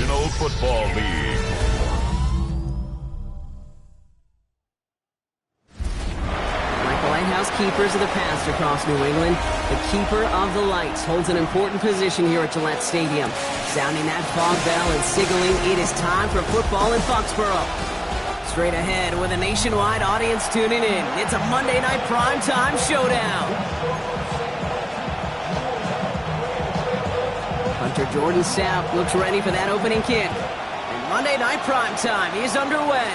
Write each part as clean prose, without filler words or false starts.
National Football League. Lighthouse keepers of the past across New England. The keeper of the lights holds an important position here at Gillette Stadium. Sounding that fog bell and signaling it is time for football in Foxborough. Straight ahead with a nationwide audience tuning in. It's a Monday night primetime showdown. Hunter Jordan Sapp looks ready for that opening kick. And Monday night primetime is underway.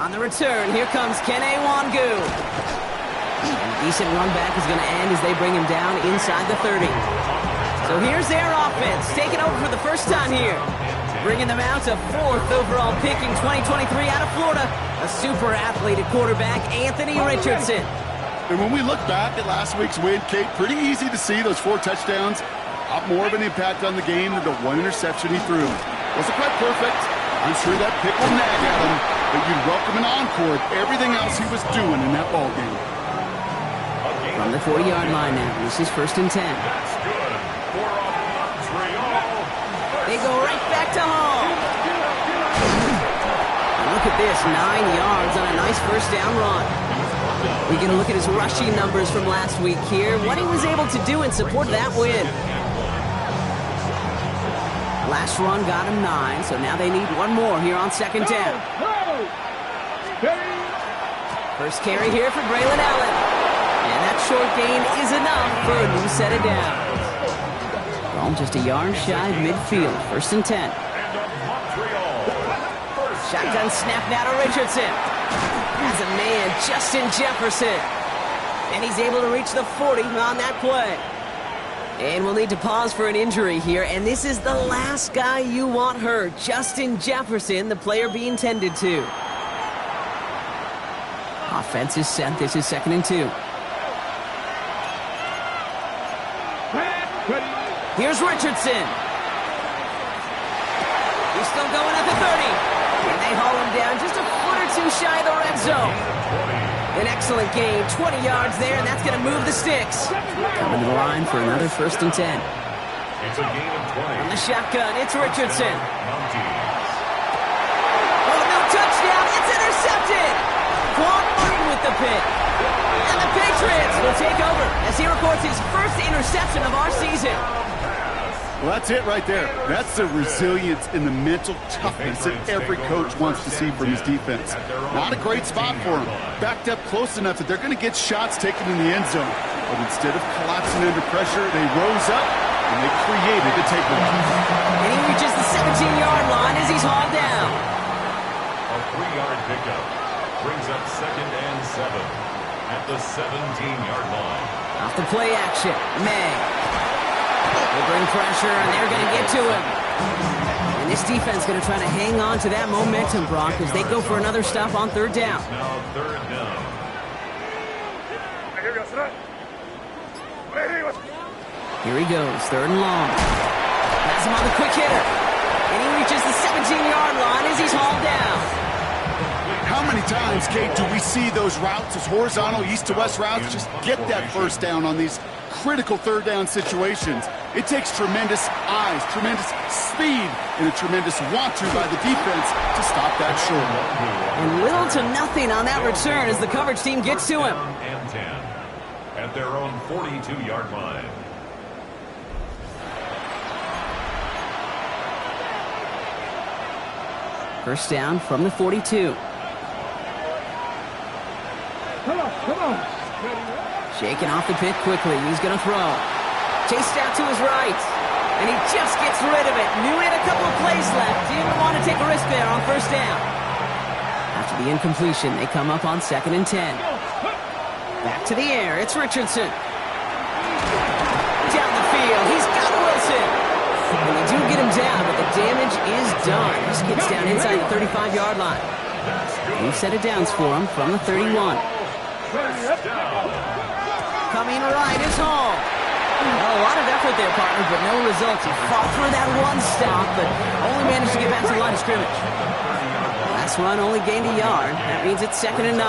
On the return, here comes Kene Wangu. And a decent run back is going to end as they bring him down inside the 30. So here's their offense, taking over for the first time here. Bringing them out to 4th overall pick in 2023 out of Florida. A super athlete at quarterback, Anthony Richardson. And when we look back at last week's win, Kate, pretty easy to see those 4 touchdowns. More of an impact on the game than the 1 interception he threw. Wasn't quite perfect. I'm sure that pick will nag at him, but you'd welcome an encore of everything else he was doing in that ball game. From the 40-yard line now, this is 1st and 10. That's good for Montreal. They go right back to home. And look at this, 9 yards on a nice first down run. We get a look at his rushing numbers from last week here, what he was able to do in support of that win. Last run got him 9, so now they need 1 more here on 2nd down. First carry here for Braylon Allen. And that short gain is enough for a new set of downs. Well, just a yard shy of midfield. 1st and 10. Shotgun snap now to Richardson. Has a man, Justin Jefferson. And he's able to reach the 40 on that play. And we'll need to pause for an injury here. And this is the last guy you want hurt. Justin Jefferson, the player being tended to. Offense is set. This is 2nd and 2. Here's Richardson. He's still going at the 30. And they haul him down just a foot or 2 shy of the red zone. An excellent gain, 20 yards there, and that's going to move the sticks. Coming to the line for another 1st and 10. It's a gain of 20. On the shotgun, it's Richardson. Mounties. Oh, no touchdown. It's intercepted. Quan Martin with the pick. And the Patriots will take over as he records his first interception of our season. Well, that's it right there. That's the resilience and the mental toughness that every coach wants to see from his defense. Not a great spot for him. Backed up close enough that they're going to get shots taken in the end zone. But instead of collapsing under pressure, they rose up and they created a takeaway. And he reaches the 17-yard line as he's hauled down. A 3-yard pickup brings up 2nd and 7 at the 17-yard line. Off the play action, May. They bring pressure, and they're going to get to him. And this defense is going to try to hang on to that momentum, Brock, as they go for another stop on 3rd down. Now 3rd down. Here he goes, 3rd and long. Has him on the quick hitter. And he reaches the 17-yard line as he's hauled down. How many times, Kate, do we see those routes, those horizontal east-to-west routes, just get that first down on these critical 3rd down situations? It takes tremendous eyes, tremendous speed, and a tremendous want-to by the defense to stop that short. And little to nothing on that return as the coverage team gets to him. And 10 at their own 42-yard line. First down from the 42. Come on. Shaking off the pick quickly. He's going to throw. Chased out to his right. And he just gets rid of it. Knew he had a couple of plays left. Didn't want to take a risk there on 1st down. After the incompletion, they come up on 2nd and 10. Back to the air. It's Richardson. Down the field. He's got Wilson. And they do get him down, but the damage is done. Just gets down inside the 35-yard line. New set of downs for him from the 31. Coming right is Hall. Well, a lot of effort there, partner, but no results. He fought for that one stop, but only managed to get back to the line of scrimmage. Last run only gained a yard. That means it's 2nd and 9.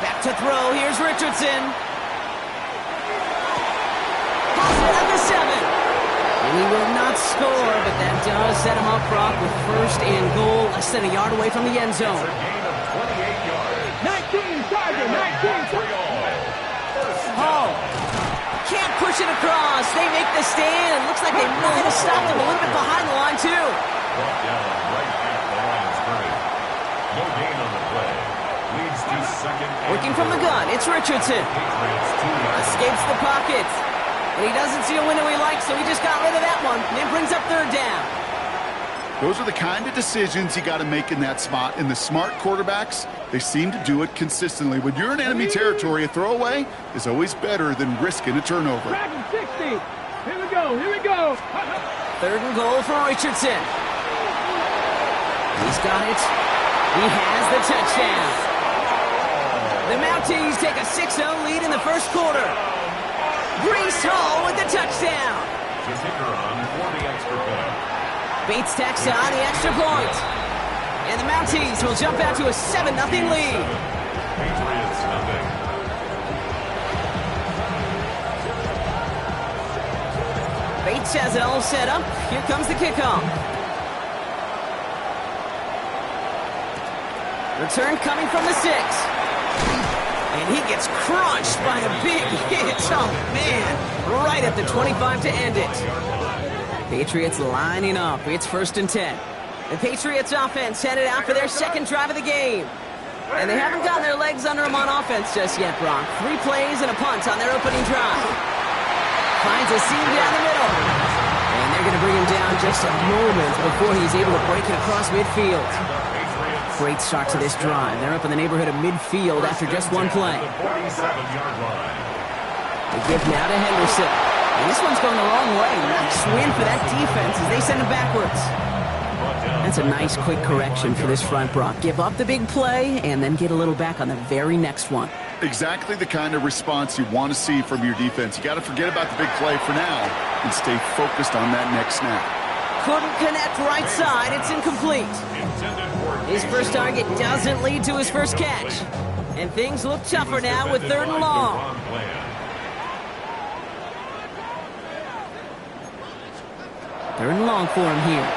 Back to throw. Here's Richardson. Has it at the 7. And He will not score, but that does set him up, Brock, with first and goal, less than a yard away from the end zone. It's a gain of 28 yards. 19 Tiger, 19. Hall can't push it across. They make the stand. It looks like they might have stopped him a little bit behind the line, too. Brought down right at the line of scrimmage. No gain on the play. Leads to second. Working from the gun, it's Richardson. Patriots 2 yards. Escapes the pocket. And he doesn't see a window he likes, so he just got rid of that one. And it brings up third down. Those are the kind of decisions you got to make in that spot. And the smart quarterbacks, they seem to do it consistently. When you're in enemy territory, a throwaway is always better than risking a turnover. Dragon 60. Here we go, here we go. Third and goal for Richardson. He's got it. He has the touchdown. The Mounties take a 6-0 lead in the first quarter. Brees Hall with the touchdown. The kicker on for the extra point. Bates tacks on the extra point. And the Mounties will jump out to a 7-0 lead. Patriots nothing. Bates has it all set up. Here comes the kickoff. Return coming from the 6. And he gets crushed by a big hit. Oh, man. Right at the 25 to end it. Patriots lining up. It's 1st and 10. The Patriots offense headed out for their second drive of the game. And they haven't gotten their legs under them on offense just yet, Brock. 3 plays and a punt on their opening drive. Finds a seam down the middle. And they're going to bring him down just a moment before he's able to break it across midfield. Great start to this drive. They're up in the neighborhood of midfield after just one play. The 47-yard line. They give now to Henderson. And this one's going the wrong way. Nice win for that defense as they send him backwards. That's a nice quick correction for this front, Brock. Give up the big play and then get a little back on the very next one. Exactly the kind of response you want to see from your defense. You got to forget about the big play for now and stay focused on that next snap. Couldn't connect right side. It's incomplete. His first target doesn't lead to his first catch. And things look tougher now with 3rd and long. Third and long for him here.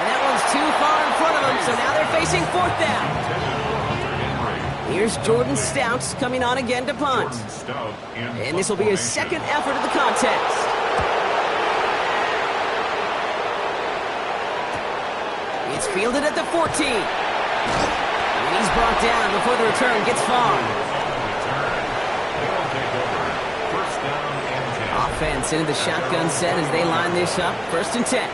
And that one's too far in front of him, so now they're facing 4th down. Here's Jordan Stouts coming on again to punt. And this will be his second effort of the contest. It's fielded at the 14. And he's brought down before the return gets far. Offense into the shotgun set as they line this up. 1st and 10.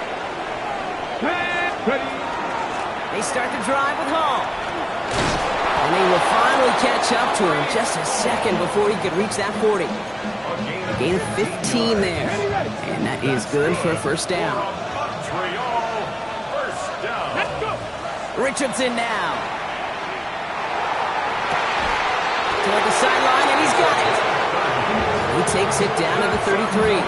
They start the drive with Hall. And they will finally catch up to him just a second before he could reach that 40. A gain of 15 there. And that is good for a 1st down. Richardson now. Toward the sideline, and he's got it. He takes it down to the 33.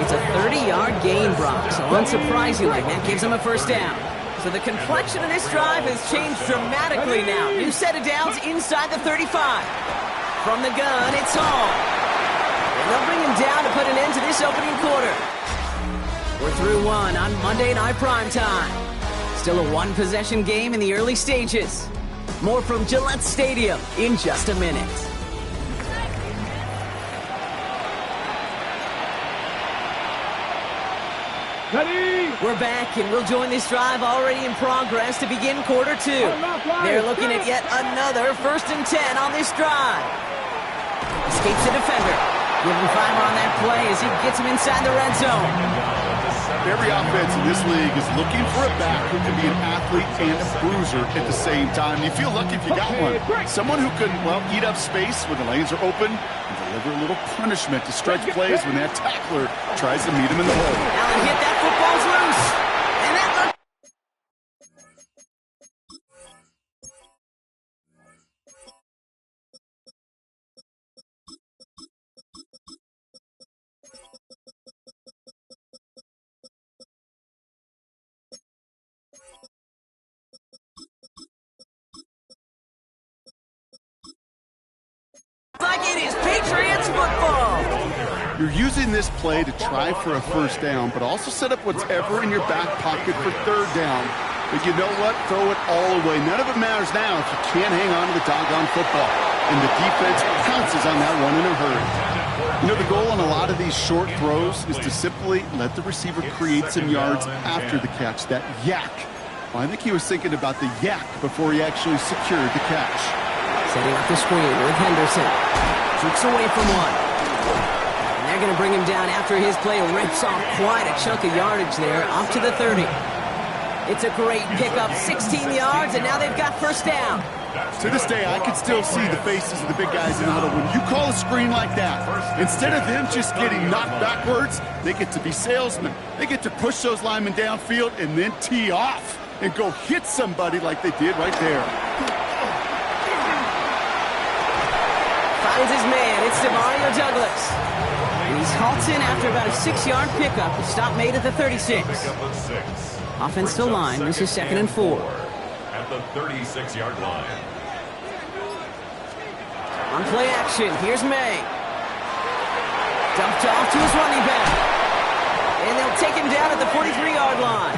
It's a 30-yard gain, Brock, so unsurprisingly, that gives him a 1st down. So the complexion of this drive has changed dramatically now. New set of downs inside the 35. From the gun, it's Hall. And they'll bring him down to put an end to this opening quarter. We're through one on Monday Night Primetime. Still a 1-possession game in the early stages. More from Gillette Stadium in just a minute. Ready? We're back, and we'll join this drive already in progress to begin quarter 2. They're looking at yet another 1st and 10 on this drive. Escapes the defender. Give him 5 on that play as he gets him inside the red zone. Every offense in this league is looking for a back who can be an athlete and a bruiser at the same time. You feel lucky if you got one. Someone who can, well, eat up space when the lanes are open and deliver a little punishment to stretch plays when that tackler tries to meet him in the hole. Allen hit that football's loose. And that looked... like it is Patriots football. You're using this play to try for a first down, but also set up whatever in your back pocket for third down. But you know what? Throw it all away. None of it matters now if you can't hang on to the doggone football. And the defense pounces on that one in a hurry. You know, the goal on a lot of these short throws is to simply let the receiver create some yards after the catch, that yak. Well, I think he was thinking about the yak before he actually secured the catch. Setting up the screen with Henderson. Jukes away from one. And they're going to bring him down after his play rips off quite a chunk of yardage there, up to the 30. It's a great pickup, 16 yards, and now they've got first down. To this day, I can still see the faces of the big guys in the huddle. When you call a screen like that, instead of them just getting knocked backwards, they get to be salesmen. They get to push those linemen downfield and then tee off and go hit somebody like they did right there. Finds his man. It's Demario Douglas. He's halted after about a 6-yard pickup. A stop made at the 36. Offensive line. This is 2nd and 4. At the 36-yard line. On play action, here's May. Dumped off to his running back. And they'll take him down at the 43-yard line.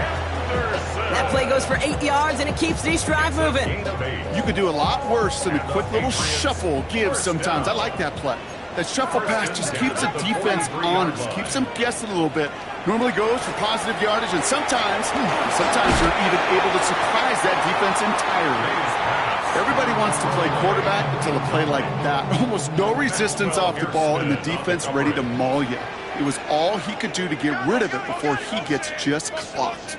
That play goes for 8 yards, and it keeps this drive moving. You could do a lot worse than a quick little shuffle give sometimes. I like that play. That shuffle pass just keeps the defense on. It just keeps them guessing a little bit. Normally goes for positive yardage, and sometimes you're even able to surprise that defense entirely. Everybody wants to play quarterback until a play like that. Almost no resistance off the ball, and the defense ready to maul you. It was all he could do to get rid of it before he gets just clocked.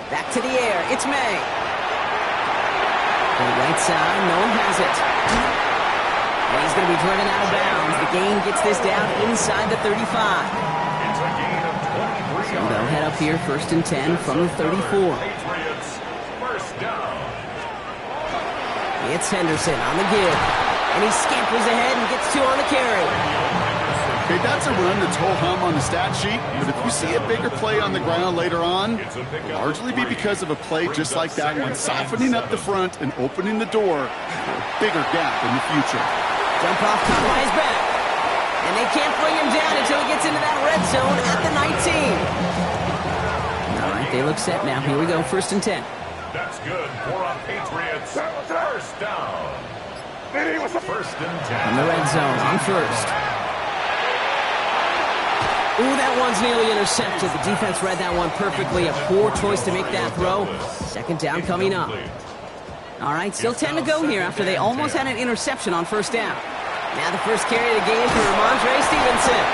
Back to the air, it's May. To the right side, no one has it. And he's going to be driven out of bounds. The gain gets this down inside the 35. It's a gain of 23 So they'll head up here 1st and 10 from the 34. Patriots, first down. It's Henderson on the give. And he scampers ahead and gets 2 on the carry. Okay, that's a run that's ho-hum on the stat sheet, but if you see a bigger play on the ground later on, it'll largely be because of a play just like that one, softening up the front and opening the door for a bigger gap in the future. Jump off caught by his back. And they can't bring him down until he gets into that red zone at the 19. All right, they look set now. Here we go, 1st and 10. That's good for a Patriots first down. First and 10. In the red zone on 1st. Ooh, that one's nearly intercepted. The defense read that one perfectly. A poor choice to make that throw. 2nd down coming up. All right, still 10 to go here after they almost had an interception on 1st down. Now the first carry of the game for Ramondre Stevenson.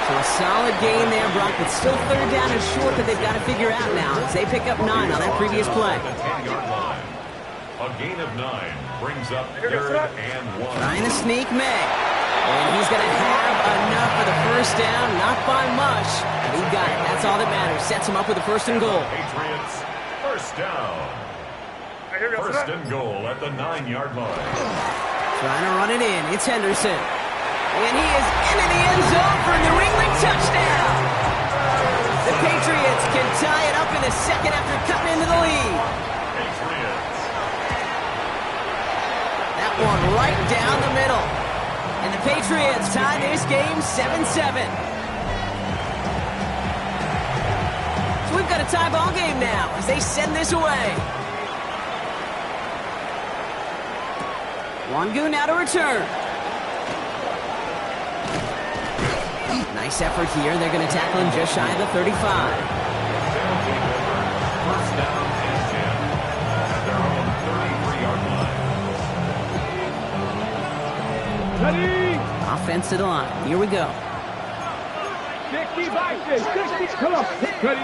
So a solid gain there, Brock, but still 3rd down is short that they've got to figure out now as they pick up 9 on that previous play. A gain of 9 brings up 3rd and 1. Trying to sneak May. And he's going to have enough for the first down, not by much, but he got it. That's all that matters. Sets him up with a 1st and goal. Patriots, first down. 1st and goal at the 9-yard line. Trying to run it in. It's Henderson. And he is into the end zone for a New England touchdown. The Patriots can tie it up in the 2nd after cutting into the lead. Patriots. That one right down the middle. And the Patriots tie this game 7-7. So we've got a tie ball game now as they send this away. Wangu now to return. Nice effort here. They're going to tackle him just shy of the 35. First down and 10 at their own 33-yard line. Ready? Offense to the line. Here we go. 60 by 60. Come on. Ready?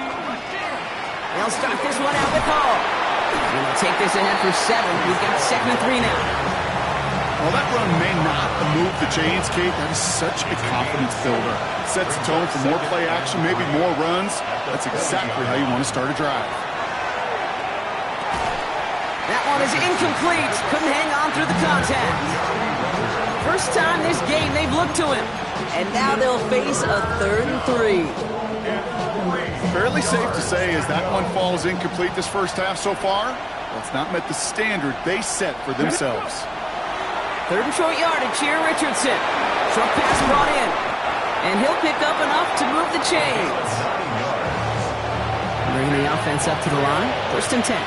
They'll start this one out with Hall. And they'll take this ahead for 7. We've got 2nd and 3 now. Well, that run may not move the chains, Kate. That is such a confidence builder. Sets the tone for more play action, maybe more runs. That's exactly how you want to start a drive. That one is incomplete. Couldn't hang on through the contact. First time this game they've looked to him. And now they'll face a 3rd and 3. Fairly safe to say as that one falls incomplete this first half so far, well, it's not met the standard they set for themselves. Third and short yardage here, Richardson. Short pass brought in. And he'll pick up enough to move the chains. Bringing the offense up to the line. First and 10. A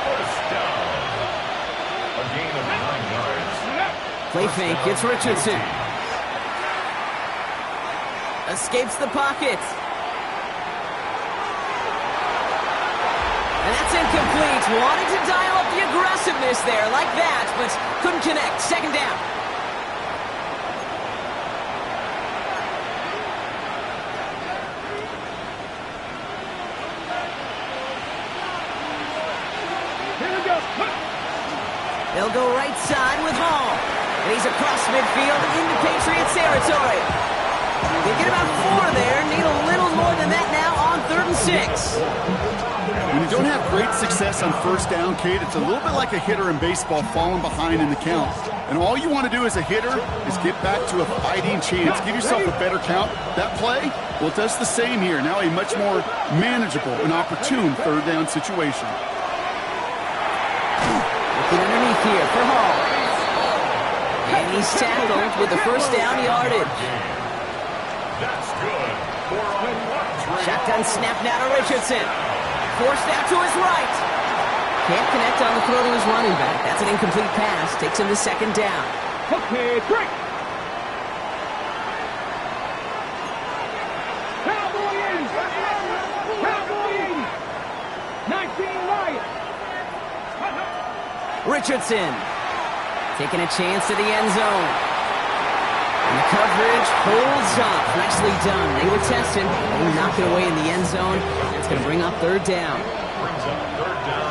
gain of 9 yards. Play fake, it's Richardson. Escapes the pocket. And that's incomplete. Wanted to dial up the aggressiveness there like that, but couldn't connect. Second down. They'll go right side with Hall. And he's across midfield into Patriots territory. They get about 4 there. Need a little more than that now on 3rd and 6. When you don't have great success on first down, Kate, it's a little bit like a hitter in baseball falling behind in the count. And all you want to do as a hitter is get back to a fighting chance. Give yourself a better count. That play, well, it does the same here. Now a much more manageable and opportune 3rd down situation. Looking underneath here for Hall. And he's tackled with the first down yardage. That's good for a 1-3. Shotgun snap now to Richardson. Forced out to his right. Can't connect on the throw to his running back. That's an incomplete pass. Takes him to second down. Okay, 3. Cowboy in. Cowboy in. 19 Lions. Richardson taking a chance to the end zone. And the coverage holds up. Nicely done. They were testing. They knock it away in the end zone. That's going to bring up 3rd down.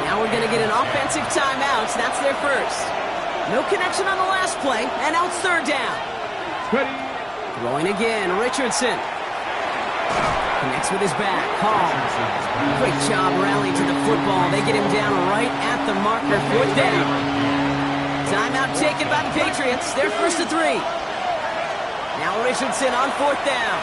Now we're going to get an offensive timeout. That's their first. No connection on the last play. And now it's 3rd down. Ready. Throwing again. Richardson. Connects with his back. Hall. Great job rallying to the football. They get him down right at the marker. 4th down. Timeout taken by the Patriots. They're first to 3. Now Richardson on 4th down.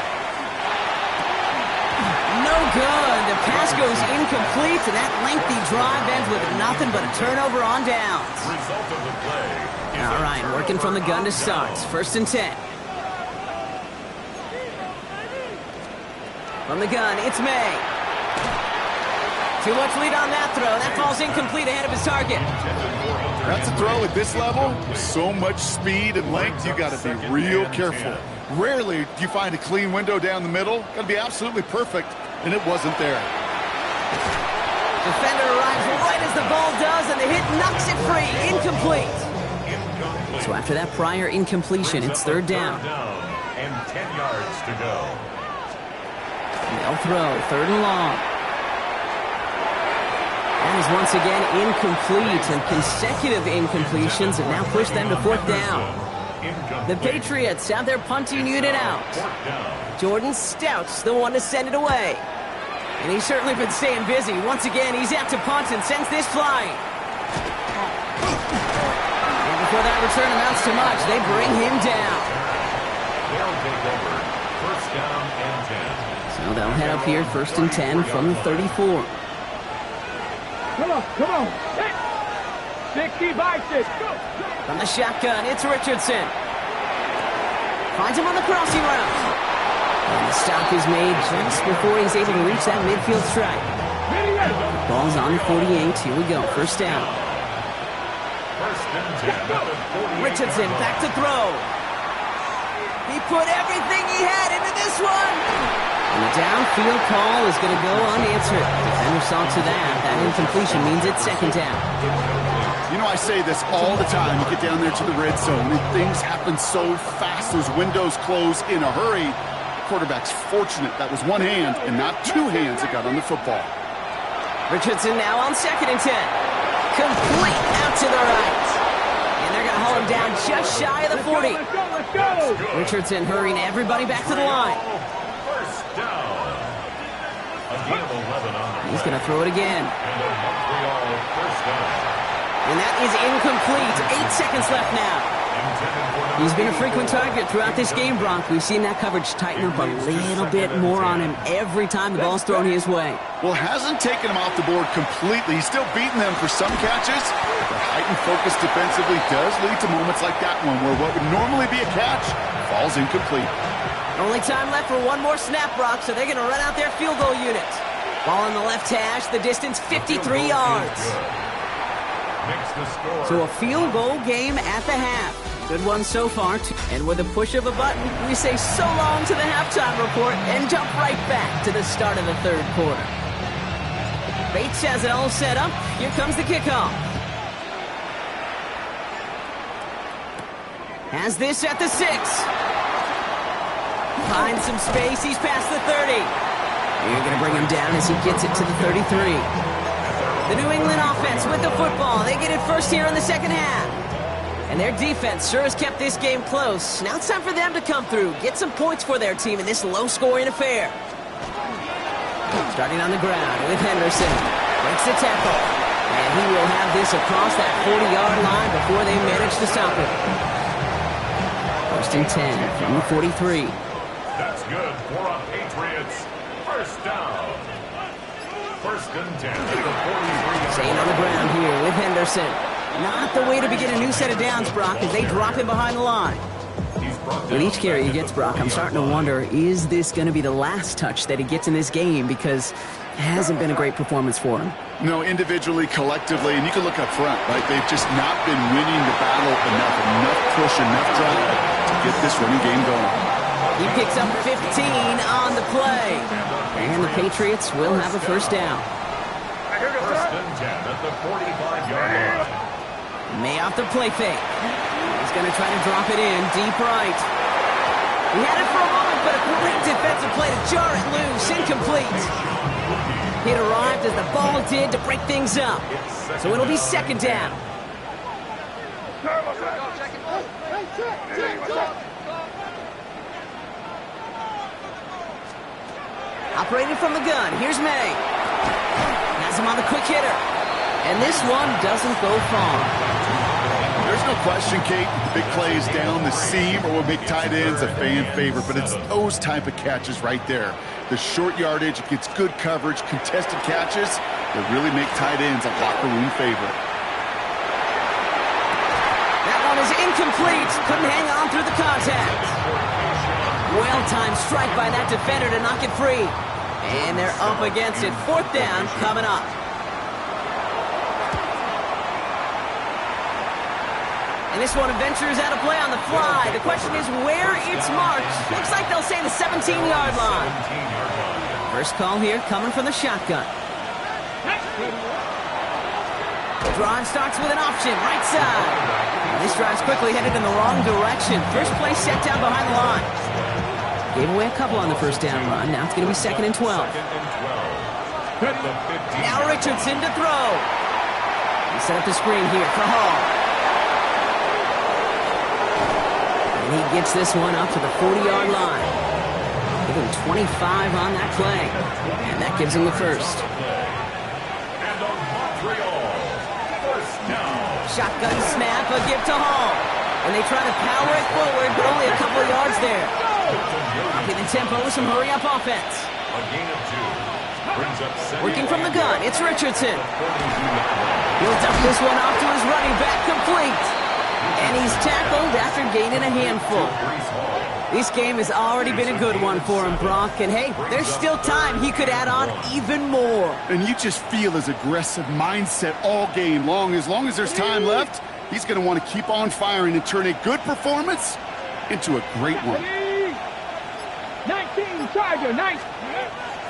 No good. The pass goes incomplete, and that lengthy drive ends with nothing but a turnover on downs. Result of the play. All right, working from the gun to start. First and 10. From the gun, it's May. Too much lead on that throw. That falls incomplete ahead of his target. That's a throw at this level. So much speed and length, you got to be real careful. Rarely do you find a clean window down the middle. Got to be absolutely perfect, and it wasn't there. Defender arrives right as the ball does, and the hit knocks it free. Incomplete. So after that prior incompletion, it's 3rd down. And 10 yards to go. They'll throw. 3rd and long. That is once again incomplete, and consecutive incompletions have now pushed them to 4th down. The Patriots have their punting unit out. Jordan Stout's the one to send it away. And he's certainly been staying busy. Once again, he's out to punt and sends this flying. And before that return amounts to much, they bring him down. They'll take over. First down and 10. So they'll head up here, 1st and 10 from the 34. Come on. 60 by 6. Go. From the shotgun, it's Richardson. Finds him on the crossing route. And the stop is made just before he's able to reach that midfield strike. Ball's on the 48. Here we go. First down. First and 10. Richardson back to throw. He put everything he had into this one. And the downfield call is going to go unanswered. Defender saw to that. That incompletion means it's 2nd down. You know, I say this all the time. You get down there to the red zone, and things happen so fast. Those windows close in a hurry. The quarterback's fortunate that was one hand and not 2 hands that got on the football. Richardson now on 2nd and 10. Complete out to the right. And they're going to haul him down just shy of the 40. Let's go. Richardson hurrying everybody back to the line. First down. A gain of 11 on the He's play. going to throw it again. And a Montreal first down. And that is incomplete. 8 seconds left now. He's been a frequent target throughout this game, Brock. We've seen that coverage tighten up a little bit more on him every time the ball's thrown his way. Well, hasn't taken him off the board completely. He's still beating them for some catches. But heightened focus defensively does lead to moments like that one where what would normally be a catch falls incomplete. Only time left for one more snap, Brock, so they're going to run out their field goal unit. Ball on the left hash, the distance 53 yards. So a field goal game at the half. Good one so far. And with a push of a button, we say so long to the halftime report and jump right back to the start of the third quarter. Bates has it all set up. Here comes the kickoff. Has this at the 6. Finds some space. He's past the 30. You're going to bring him down as he gets it to the 33. The New England offense with the football. They get it first here in the second half. And their defense sure has kept this game close. Now it's time for them to come through, get some points for their team in this low-scoring affair. Starting on the ground with Henderson. Breaks the tackle. And he will have this across that 40-yard line before they manage to stop it. First and 10 from the 43. That's good for a Patriots. First down. First and 10 at the 43. Staying on the ground here with Henderson. Not the way to begin a new set of downs, Brock, as they drop him behind the line. With each carry he gets, Brock, I'm starting to wonder, is this going to be the last touch that he gets in this game? Because it hasn't been a great performance for him. No, individually, collectively, and you can look up front, right? They've just not been winning the battle enough push, enough drive to get this running game going. He picks up 15 on the play. And the Patriots will have a first down. First and 10 at the 45-yard line. May off the play fake. He's going to try to drop it in deep right. He had it for a moment, but a great defensive play to jar it loose. Incomplete. It arrived as the ball did to break things up. So it'll be second down. Operating from the gun, here's May. Has him on the quick hitter. And this one doesn't go far. There's no question, Kate, the big plays down the seam or will make tight ends a fan favorite, but it's those type of catches right there. The short yardage, it gets good coverage, contested catches that really make tight ends a locker room favorite. That one is incomplete. Couldn't hang on through the contact. Well-timed strike by that defender to knock it free. And they're up against it. Fourth down coming up. And this one ventures out of play on the fly. The question is where it's marked. Looks like they'll say the 17-yard line. First call here coming from the shotgun. The drive starts with an option, right side. And this drive's quickly headed in the wrong direction. First play set down behind the line. Gave away a couple on the first down run. Now it's going to be second and 12. Now Richardson to throw. He set up the screen here for Hall. And he gets this one up to the 40-yard line. Give him 25 on that play. And that gives him the first. Shotgun snap, a give to Hall. And they try to power it forward, but only a couple of yards there. Dropping the tempo with some hurry-up offense. A gain of 2. Brings up working from the gun, it's Richardson. He'll dump this one off to his running back, complete. And he's tackled after gaining a handful. This game has already been a good one for him, Brock. And hey, there's still time. He could add on even more. And you just feel his aggressive mindset all game long. As long as there's time left, he's going to want to keep on firing and turn a good performance into a great one. 19, Charger, nice.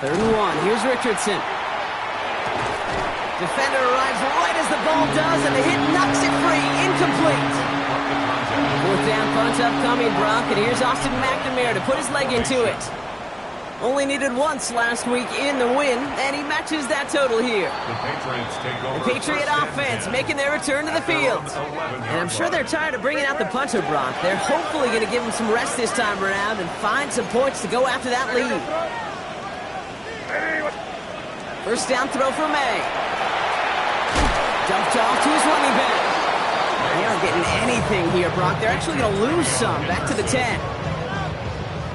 Third and 1, here's Richardson. Defender arrives right as the ball does, and the hit knocks it free. Incomplete. Fourth down punt upcoming, Brock, and here's Austin McNamara to put his leg into it. Only needed once last week in the win, and he matches that total here. The Patriot offense making their return to the field. And I'm sure they're tired of bringing out the punter, Brock. They're hopefully going to give him some rest this time around and find some points to go after that lead. First down throw for May. Dumped off to his running back. They aren't getting anything here, Brock. They're actually going to lose some. Back to the 10.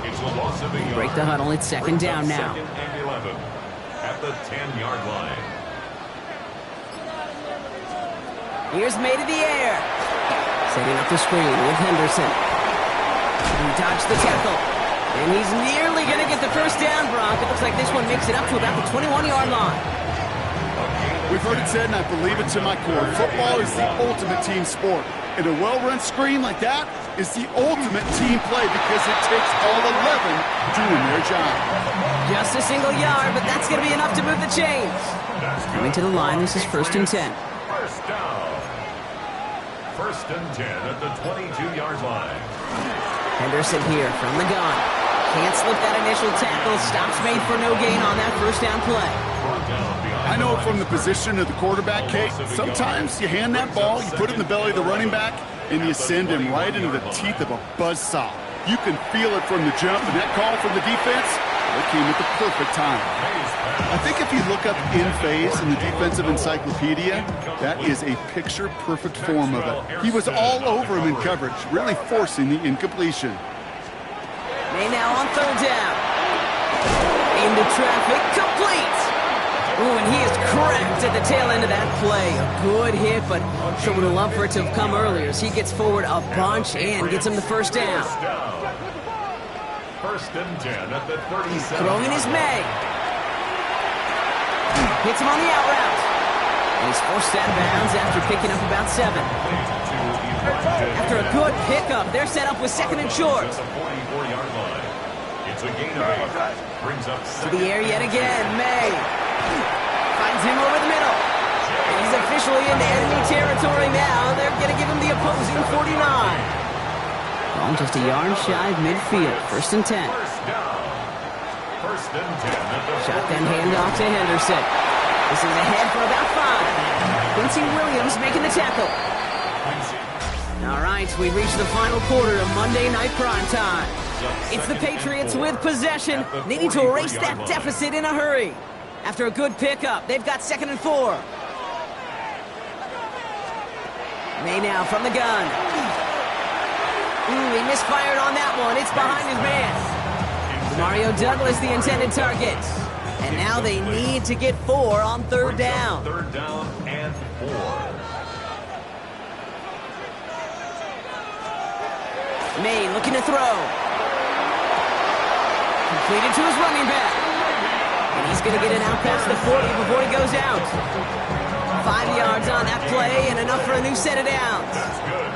It's a loss of a yard. Break the huddle. It's second down now. Second and 11 at the 10-yard line. Here's May to the air. Setting up the screen with Henderson. He dodged the tackle. And he's nearly going to get the first down, Brock. It looks like this one makes it up to about the 21-yard line. We've heard it said, and I believe it to my core, football is the ultimate team sport. And a well-run screen like that is the ultimate team play because it takes all 11 doing their job. Just a single yard, but that's going to be enough to move the chains. Coming to the line, this is first and 10. First down. First and 10 at the 22-yard line. Henderson here from the gun. Can't slip that initial tackle. Stops made for no gain on that first down play. I know from the position of the quarterback, Kate, sometimes you hand that ball, you put it in the belly of the running back, and you send him right into the teeth of a buzzsaw. You can feel it from the jump, and that call from the defense, it came at the perfect time. I think if you look up in phase in the defensive encyclopedia, that is a picture-perfect form of it. He was all over him in coverage, really forcing the incompletion. May now on third down. Into traffic, complete. Ooh, and he is cracked at the tail end of that play. A good hit, but sure would have loved for it to have come earlier as he gets forward a bunch and gets him the first down. First and 10 at the 37. Throwing is May. Hits him on the out route. And he's forced out of bounds after picking up about 7. After a good pickup, they're set up with second and short. It's a 44-yard line. It's a gain of 8. Brings up To the air yet again, May. Finds him over the middle. And he's officially into enemy territory now. They're going to give him the opposing 49. Ball just a yard shy of midfield. First and 10. First down. First and 10 at the Shotgun handoff to Henderson. This is ahead for about 5. Quincy Williams making the tackle. All right, we've reached the final quarter of Monday Night Primetime. It's the Patriots with possession, needing to erase that deficit in a hurry. After a good pickup, they've got second and 4. May now from the gun. He misfired on that one. It's behind his man. Mario Douglas, the intended target. And now they need to get 4 on third down. Third down and 4. May looking to throw. Completed to his running back. And he's going to get it out past the 40 before he goes out. 5 yards on that play and enough for a new set of downs.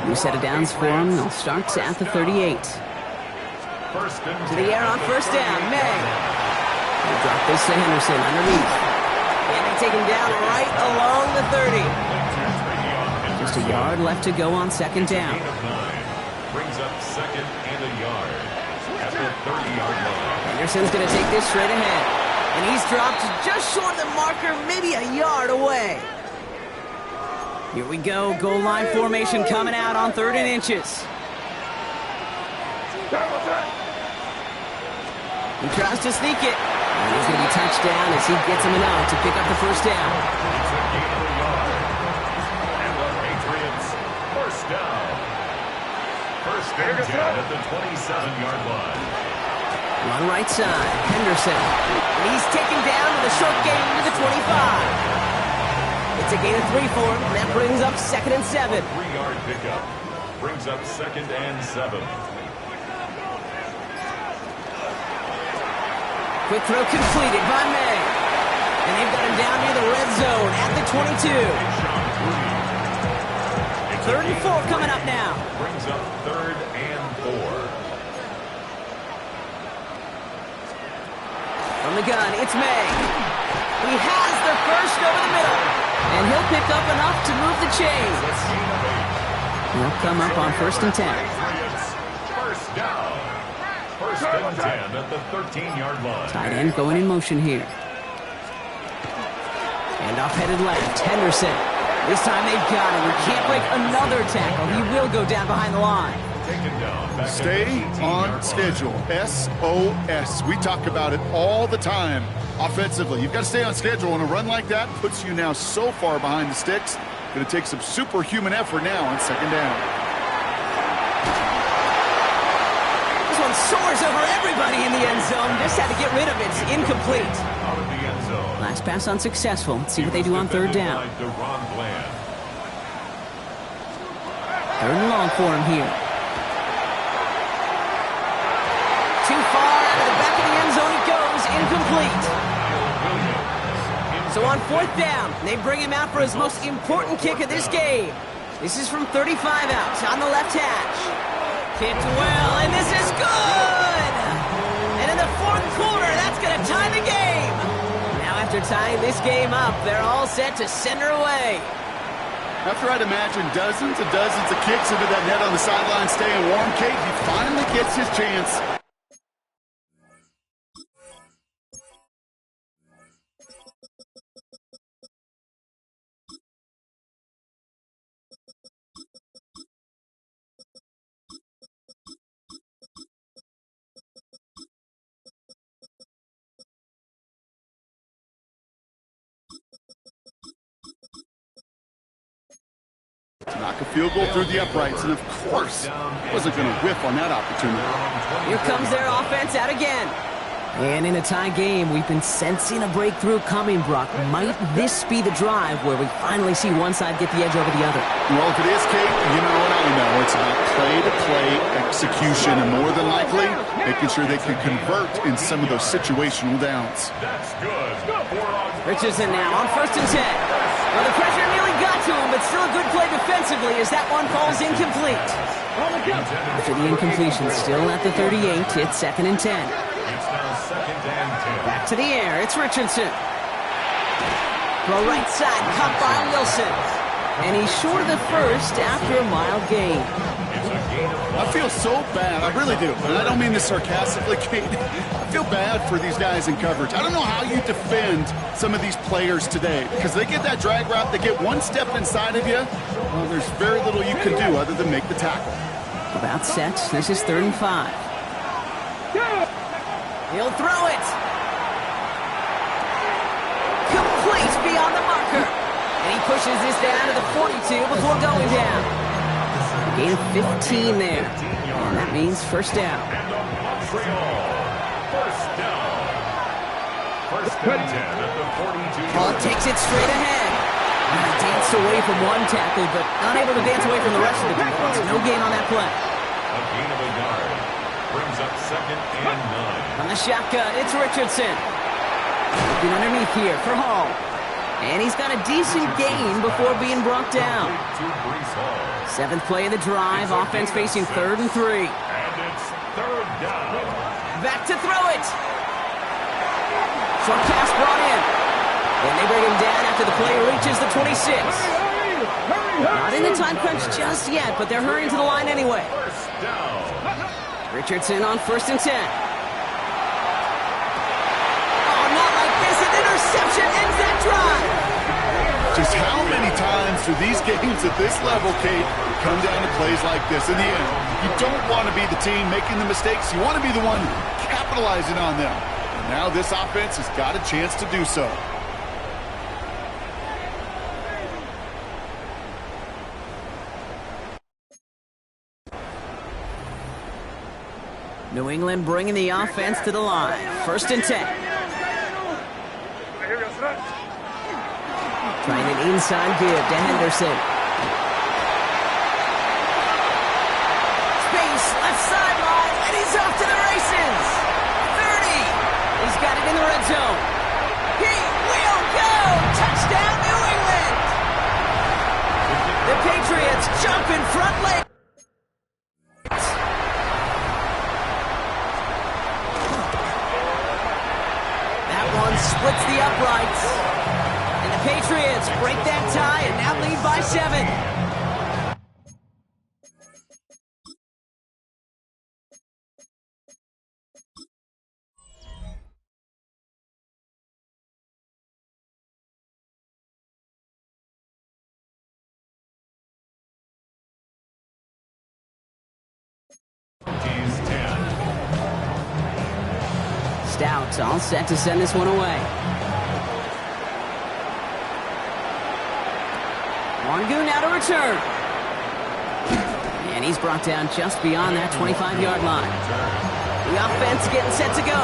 New set of downs for him. They'll start at the 38. To the air on first down. May. They drop this to Henderson underneath. And they take him down right along the 30. Just a yard left to go on second down. Brings up second and a yard at the 30-yard line. Henderson's going to take this straight ahead. And he's dropped just short of the marker, maybe a yard away. Here we go. Goal line formation coming out on 3rd and inches. He tries to sneak it. And he's going to be touched down as he gets him enough to pick up the first down. It's a gain of a yard. And the Patriots first down. First and 10 at the 27-yard line. Run right side. Henderson. And he's taken down with a short gain to the 25. It's a gain of 3 for him. And that brings up second and 7. 3-yard pickup. Brings up second and 7. Quick throw completed by May. And they've got him down near the red zone at the 22. 3rd and 4 coming up now. Brings up 3rd and 4. From the gun, it's May. He has the first over the middle. And he'll pick up enough to move the chains. He'll come up on 1st and 10. First down. First and 10 at the 13-yard line. Tight end going in motion here. And off headed left, Henderson. This time they've got him. He can't break another tackle. He will go down behind the line. Stay on schedule. SOS. We talk about it all the time offensively. You've got to stay on schedule, and a run like that puts you now so far behind the sticks. Going to take some superhuman effort now on second down. This one soars over everybody in the end zone. Just had to get rid of it. It's incomplete. Out of the end zone. Last pass unsuccessful. Let's see what they do on third down. Third and long for him here. Too far out of the back of the end zone it goes. Incomplete. So on fourth down, they bring him out for his most important kick of this game. This is from 35 out on the left hash. Kicked well, and this is good! And in the fourth quarter, that's going to tie the game. Now after tying this game up, they're all set to send her away. After I'd imagine dozens and dozens of kicks into that net on the sideline staying warm, Kate, he finally gets his chance. Knock a field goal through the uprights, and of course, wasn't going to whiff on that opportunity. Here comes their offense out again. And in a tie game, we've been sensing a breakthrough coming, Brock. Might this be the drive where we finally see one side get the edge over the other? Well, if it is, Kate, you know what I know. It's about play-to-play execution, and more than likely, making sure they can convert in some of those situational downs. That's good. Richardson now on 1st and 10. Well, the pressure nearly got to him, but still a good play defensively as that one falls incomplete. After the incompletion, still at the 38, it's 2nd and 10. It's now 2nd and 10. Back to the air, it's Richardson. Throw right side, caught by Wilson. And he's short of the first after a mild gain. I feel so bad, I really do. And I don't mean this sarcastically, Kate. I feel bad for these guys in coverage. I don't know how you defend some of these players today, because they get that drag route, they get one step inside of you, well, there's very little you can do other than make the tackle. About set, this is 3rd and 5. He'll throw it. Complete beyond the marker. And he pushes this down to the 42 before going down. Gain of 15 there. And that means first down. First down. 1st and 10 at the 42. Paul takes it straight ahead. He danced away from one tackle, but unable to dance away from the rest of the defense. No gain on that play. A gain of a yard. Brings up 2nd and 9. On the shotgun, it's Richardson. Looking underneath here for Hall. And he's got a decent gain before being brought down. 7th play of the drive, offense facing 3rd and 3. And it's 3rd down. Back to throw it. Short pass brought in. And they bring him down after the play reaches the 26. Not in the time crunch just yet, but they're hurrying to the line anyway. First down. Richardson on 1st and 10. Oh, not like this. An interception ends that drive. Just how many times do these games at this level, Kate, come down to plays like this? In the end, you don't want to be the team making the mistakes. You want to be the one capitalizing on them. And now this offense has got a chance to do so. New England bringing the offense to the line. 1st and 10. Trying an inside give to Henderson. Space, left sideline, and he's off to the races. 30. He's got it in the red zone. He will go. Touchdown, New England. The Patriots jump in front lane. That one splits the uprights. And the Patriots break that tie and now lead by 7. Stout all set to send this one away. Wangu now to return. And he's brought down just beyond that 25-yard line. The offense getting set to go.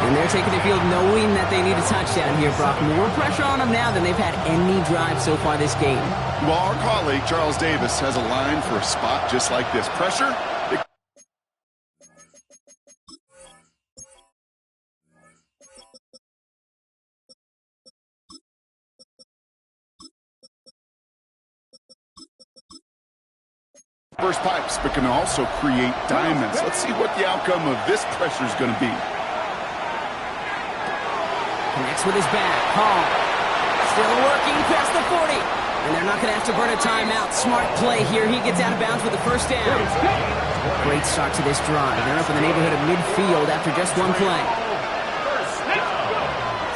And they're taking the field knowing that they need a touchdown here, Brock. More pressure on them now than they've had any drive so far this game. Well, our colleague, Charles Davis, has a line for a spot just like this. Pressure. First pipes, but can also create diamonds. Let's see what the outcome of this pressure is going to be. Connects with his back. Hall still working past the 40. And they're not going to have to burn a timeout. Smart play here. He gets out of bounds with the first down. Great start to this drive. They're up in the neighborhood of midfield after just one play.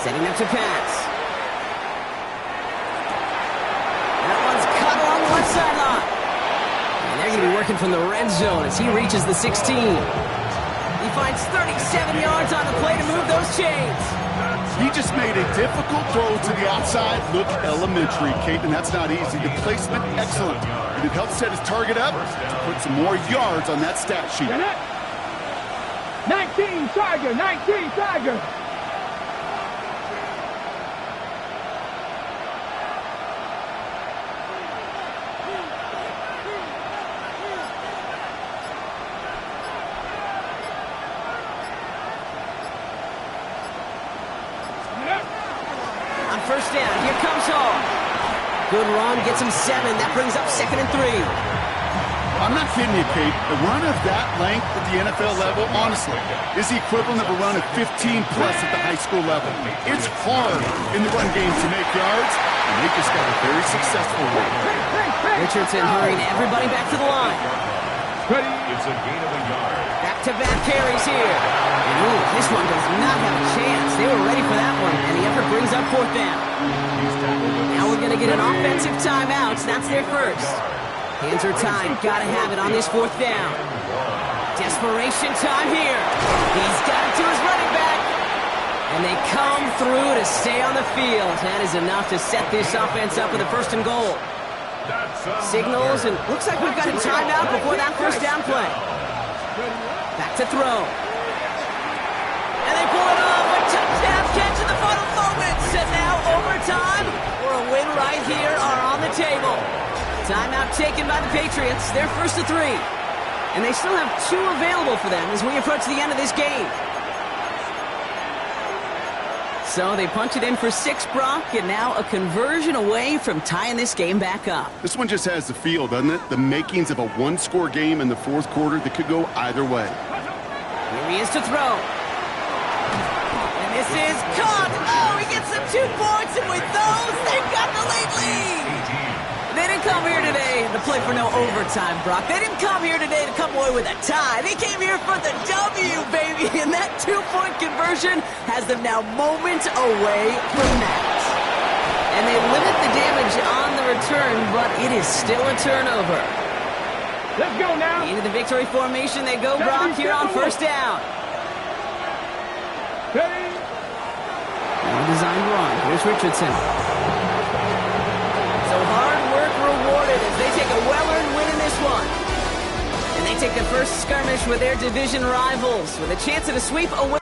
Setting up to pass. That one's cut along the left sideline. And they're going to be working from the red zone as he reaches the 16. He finds 37 yards on the play to move those chains. He just made a difficult throw to the outside. Look elementary, Kate, and that's not easy. The placement, excellent. And it helps set his target up to put some more yards on that stat sheet. 19 Tiger, 19 Tiger. First down, here comes Hall. Good run, gets him 7. That brings up 2nd and 3. I'm not kidding you, Kate. A run of that length at the NFL level, honestly, is the equivalent of a run of 15-plus at the high school level. It's hard in the run game to make yards, and they just got a very successful one. Richardson hurrying everybody back to the line. It's a gain of a yard. Back-to-back carries here. And ooh, this one does not have a chance. They were ready for that one, and the effort brings up 4th down. Now we're going to get an offensive timeout. That's their first. Hands are tied. Got to have it on this 4th down. Desperation time here. He's got it to his running back. And they come through to stay on the field. That is enough to set this offense up with a 1st and goal. Signals, and looks like we've got a timeout before that first down play. Back to throw. And they pull it off. A touchdown catch in the final moments. And now overtime or a win right here are on the table. Timeout taken by the Patriots. They're 1st to 3. And they still have 2 available for them as we approach the end of this game. So they punch it in for 6, Brock, and now a conversion away from tying this game back up. This one just has the feel, doesn't it? The makings of a one-score game in the 4th quarter that could go either way. Here he is to throw. And this is caught. Oh, he gets them 2 points, and with those, they've got the late lead. They didn't come here today to play for no overtime, Brock. They didn't come here today to come away with a tie. They came here for the W, baby. And that 2-point conversion has them now moments away from that. And they limit the damage on the return, but it is still a turnover. Let's go now. Into the victory formation they go, Brock, here on 1st down. Ready? Well-designed run. Here's Richardson. So hard work rewarded as they take a well-earned win in this one. And they take the first skirmish with their division rivals with a chance at a sweep away.